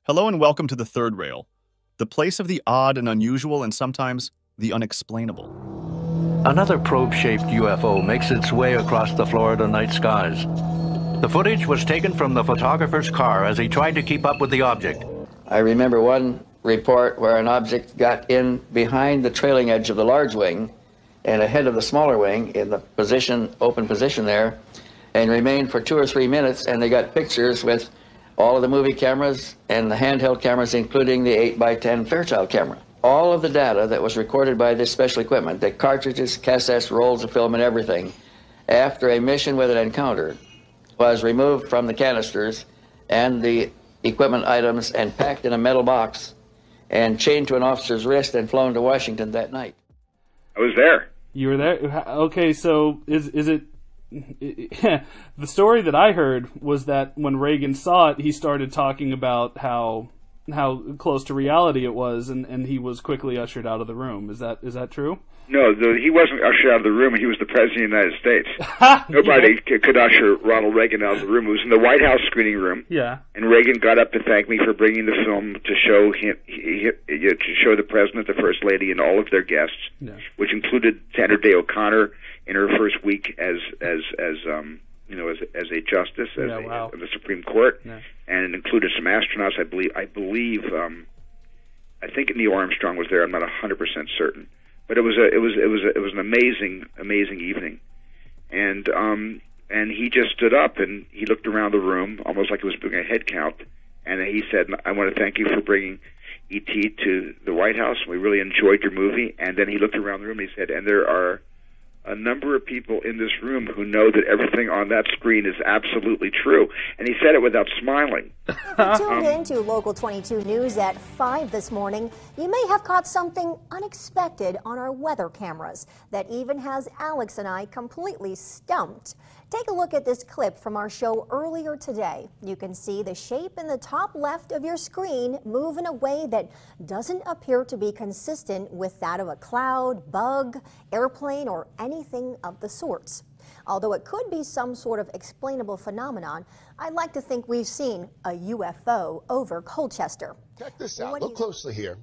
Hello and welcome to the Third Rail, the place of the odd and unusual and sometimes the unexplainable. Another probe-shaped UFO makes its way across the Florida night skies. The footage was taken from the photographer's car as he tried to keep up with the object. I remember one report where an object got in behind the trailing edge of the large wing and ahead of the smaller wing in the position, open position there, and remained for 2 or 3 minutes, and they got pictures with all of the movie cameras and the handheld cameras, including the 8x10 Fairchild camera. All of the data that was recorded by this special equipment, the cartridges, cassettes, rolls of film, and everything, after a mission with an encounter, was removed from the canisters and the equipment items and packed in a metal box and chained to an officer's wrist and flown to Washington that night. I was there. You were there? Okay, so is it... The story that I heard was that when Reagan saw it, he started talking about how close to reality it was, and he was quickly ushered out of the room. Is that true? No, he wasn't ushered out of the room. He was the President of the United States. Nobody could usher Ronald Reagan out of the room. It was in the White House screening room. Yeah. And Reagan got up to thank me for bringing the film to show him, to show the President, the First Lady, and all of their guests, which included Sandra Day O'Connor in her first week as a justice of the Supreme Court, and it included some astronauts. I believe I think Neil Armstrong was there. I'm not 100% certain, but it was an amazing evening, and he just stood up and he looked around the room almost like he was doing a head count, and he said, "I want to thank you for bringing E.T. to the White House. We really enjoyed your movie." And then he looked around the room and he said, "And there are a number of people in this room who know that everything on that screen is absolutely true." And he said it without smiling. Tuned in to Local 22 News at 5 this morning. You may have caught something unexpected on our weather cameras that even has Alex and I completely stumped. Take a look at this clip from our show earlier today. You can see the shape in the top left of your screen move in a way that doesn't appear to be consistent with that of a cloud, bug, airplane, or anything of the sorts. Although it could be some sort of explainable phenomenon, I'd like to think we've seen a UFO over Colchester. Check this out. Look closely here.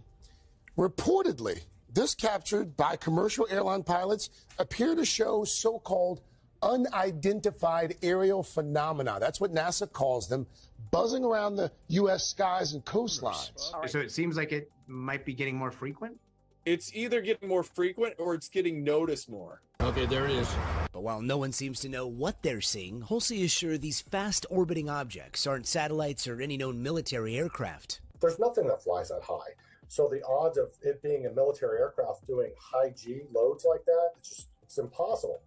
Reportedly, this captured by commercial airline pilots appear to show so-called unidentified aerial phenomena. That's what NASA calls them, buzzing around the U.S. skies and coastlines. So it seems like it might be getting more frequent? It's either getting more frequent or it's getting noticed more. Okay, there it is. But while no one seems to know what they're seeing, Halsey is sure these fast-orbiting objects aren't satellites or any known military aircraft. There's nothing that flies that high. So the odds of it being a military aircraft doing high G loads like that, it's impossible.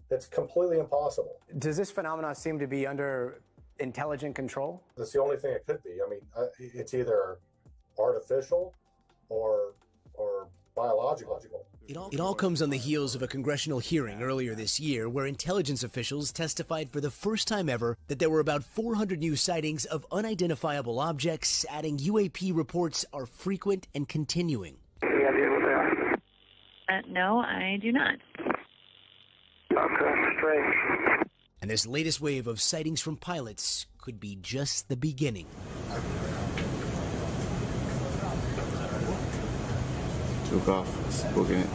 It's completely impossible. Does this phenomenon seem to be under intelligent control? That's the only thing it could be. I mean, it's either artificial or biological. It all comes on the heels of a congressional hearing earlier this year where intelligence officials testified for the first time ever that there were about 400 new sightings of unidentifiable objects, adding UAP reports are frequent and continuing. No, I do not. Okay, strange. And this latest wave of sightings from pilots could be just the beginning. Took off, booking it.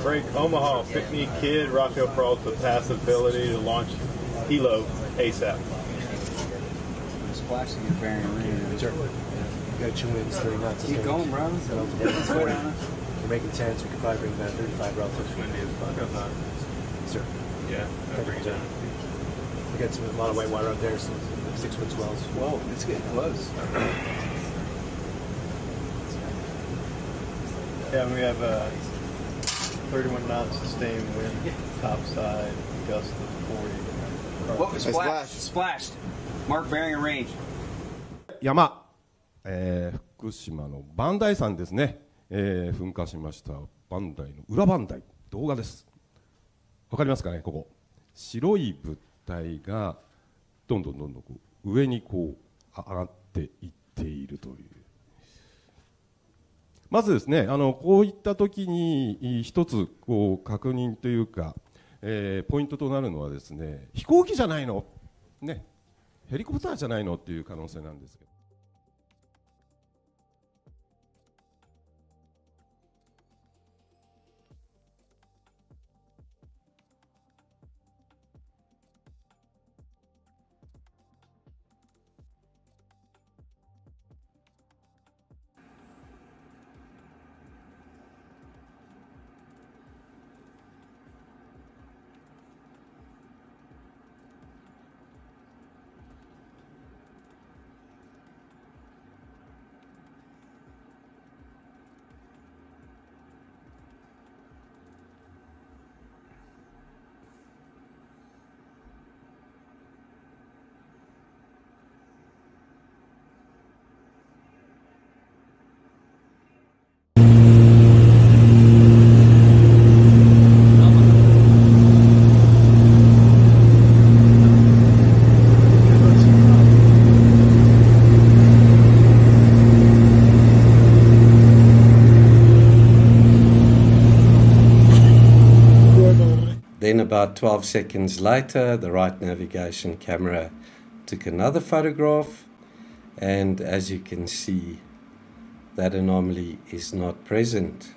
Break Omaha, Pickney Kid, Rocco Peralta pass ability to launch Hilo ASAP. Splashing and bearing range. Sure. Got 2 minutes, 30 knots. Keep going, bro. We're making 10s. We could probably bring that 35 relative. Sir. Yeah, I bring it down. We got a lot of white water out there, some 6-foot swells. Whoa, it's getting close. Yeah, we have 31 knots sustained wind, topside, gust of 40. Whoa, splashed. Mark bearing and range. 山、福島の磐梯山ですね、噴火しました磐梯の裏磐梯動画です。わかりますかね、ここ白い物体がどんどんこう上にこう上がっていっているというまずですね、こういった時に一つこう確認というか、ポイントとなるのはですね、飛行機じゃないの、ね、ヘリコプターじゃないのっていう可能性なんですけど。Then about 12 seconds later, the right navigation camera took another photograph, and as you can see, that anomaly is not present.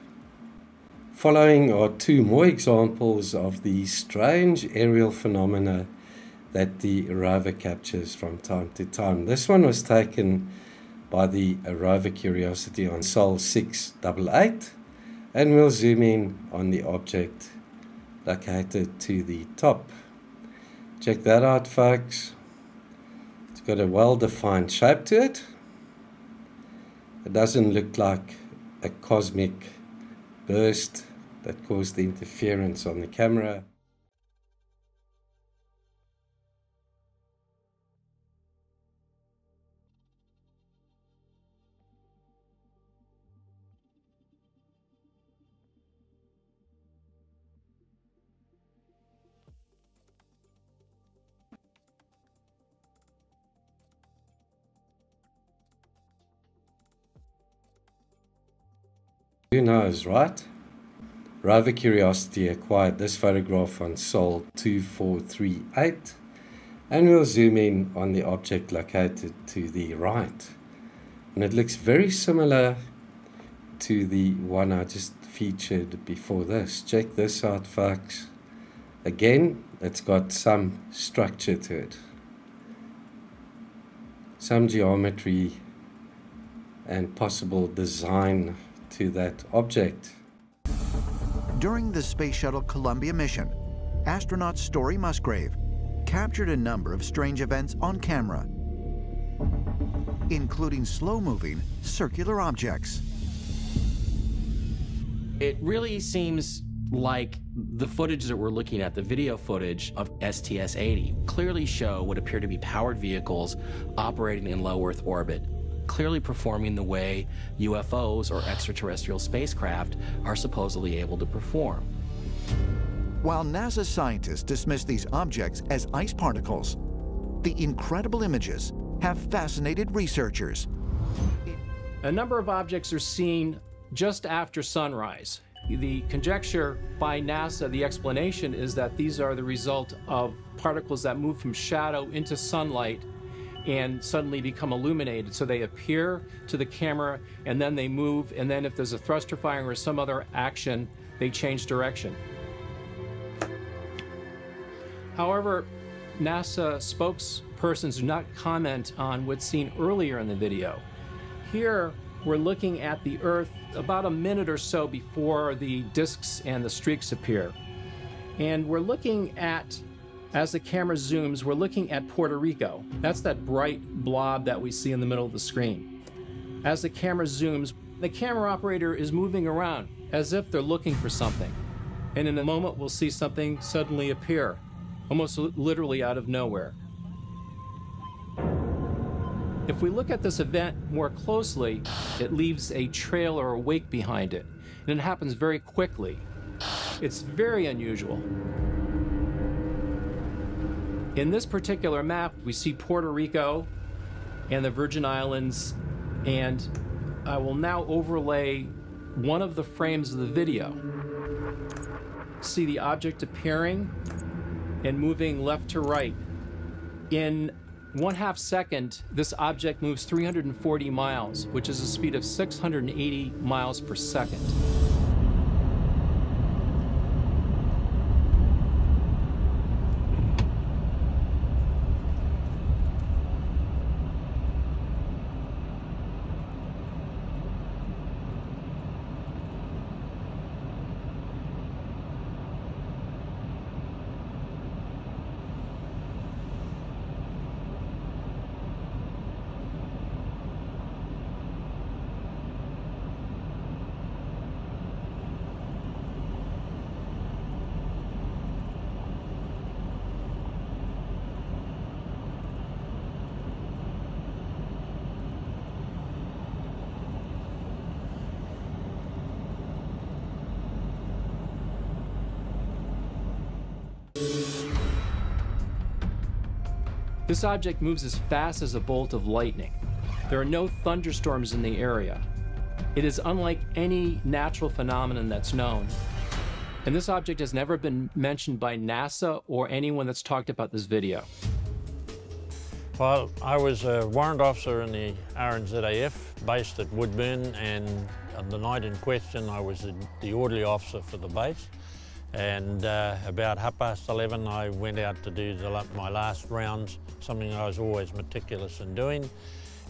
Following are two more examples of the strange aerial phenomena that the rover captures from time to time. This one was taken by the rover Curiosity on Sol 688, and we'll zoom in on the object located to the top. Check that out, folks. It's got a well-defined shape to it. It doesn't look like a cosmic burst that caused the interference on the camera. Who knows, right? Rover Curiosity acquired this photograph on Sol 2438, and we'll zoom in on the object located to the right. And it looks very similar to the one I just featured before this. Check this out, folks. Again, it's got some structure to it, some geometry and possible design to that object. During the Space Shuttle Columbia mission, astronaut Story Musgrave captured a number of strange events on camera, including slow-moving circular objects. It really seems like the footage that we're looking at, the video footage of STS-80, clearly show what appear to be powered vehicles operating in low Earth orbit, clearly performing the way UFOs or extraterrestrial spacecraft are supposedly able to perform. While NASA scientists dismiss these objects as ice particles, the incredible images have fascinated researchers. A number of objects are seen just after sunrise. The conjecture by NASA, the explanation is that these are the result of particles that move from shadow into sunlight and suddenly become illuminated. So they appear to the camera and then they move, and then if there's a thruster firing or some other action, they change direction. However, NASA spokespersons do not comment on what's seen earlier in the video. Here, we're looking at the Earth about a minute or so before the disks and the streaks appear. And we're looking at, as the camera zooms, we're looking at Puerto Rico. That's that bright blob that we see in the middle of the screen. As the camera zooms, the camera operator is moving around as if they're looking for something. And in a moment, we'll see something suddenly appear, almost literally out of nowhere. If we look at this event more closely, it leaves a trail or a wake behind it, and it happens very quickly. It's very unusual. In this particular map, we see Puerto Rico and the Virgin Islands, and I will now overlay one of the frames of the video. See the object appearing and moving left to right. In 1/2 second, this object moves 340 miles, which is a speed of 680 miles per second. This object moves as fast as a bolt of lightning. There are no thunderstorms in the area. It is unlike any natural phenomenon that's known. And this object has never been mentioned by NASA or anyone that's talked about this video. Well, I was a warrant officer in the RNZAF based at Woodburn, and on the night in question I was the orderly officer for the base. And about 11:30 I went out to do my last rounds, something I was always meticulous in doing.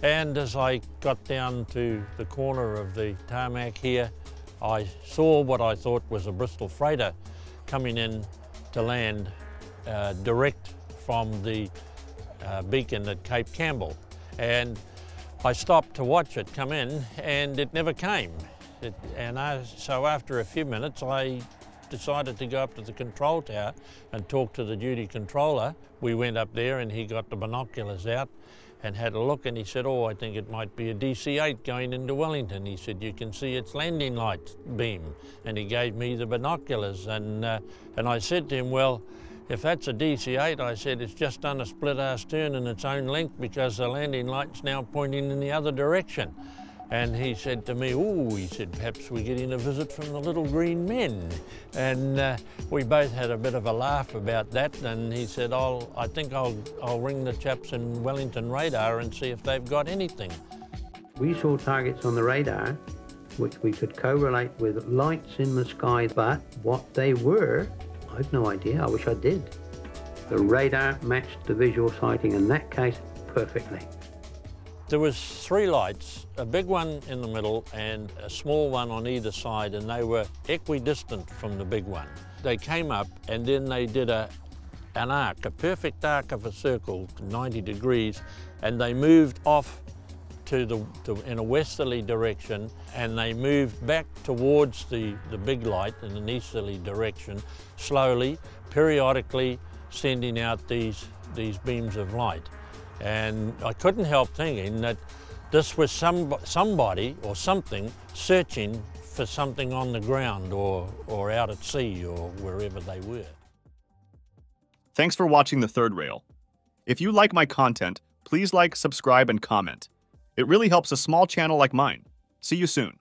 And as I got down to the corner of the tarmac here, I saw what I thought was a Bristol freighter coming in to land direct from the beacon at Cape Campbell. And I stopped to watch it come in, and it never came. So after a few minutes, I decided to go up to the control tower and talk to the duty controller. We went up there and he got the binoculars out and had a look, and he said, "Oh, I think it might be a DC-8 going into Wellington." He said, "You can see its landing light beam." And he gave me the binoculars, and I said to him, "Well, if that's a DC-8, I said, it's just done a split-arse turn in its own length because the landing light's now pointing in the other direction." And he said to me, "Ooh," he said, "perhaps we're getting a visit from the little green men." And we both had a bit of a laugh about that. And he said, I think I'll ring the chaps in Wellington radar and see if they've got anything." We saw targets on the radar which we could correlate with lights in the sky, but what they were, I've no idea. I wish I did. The radar matched the visual sighting in that case perfectly. There was 3 lights, a big one in the middle and a small one on either side, and they were equidistant from the big one. They came up and then they did an arc, a perfect arc of a circle, 90 degrees, and they moved off in a westerly direction, and they moved back towards the big light in an easterly direction, slowly, periodically sending out these beams of light. And I couldn't help thinking that this was somebody or something searching for something on the ground or out at sea or wherever they were. Thanks for watching The Third Rail. If you like my content, please like, subscribe, and comment. It really helps a small channel like mine. See you soon.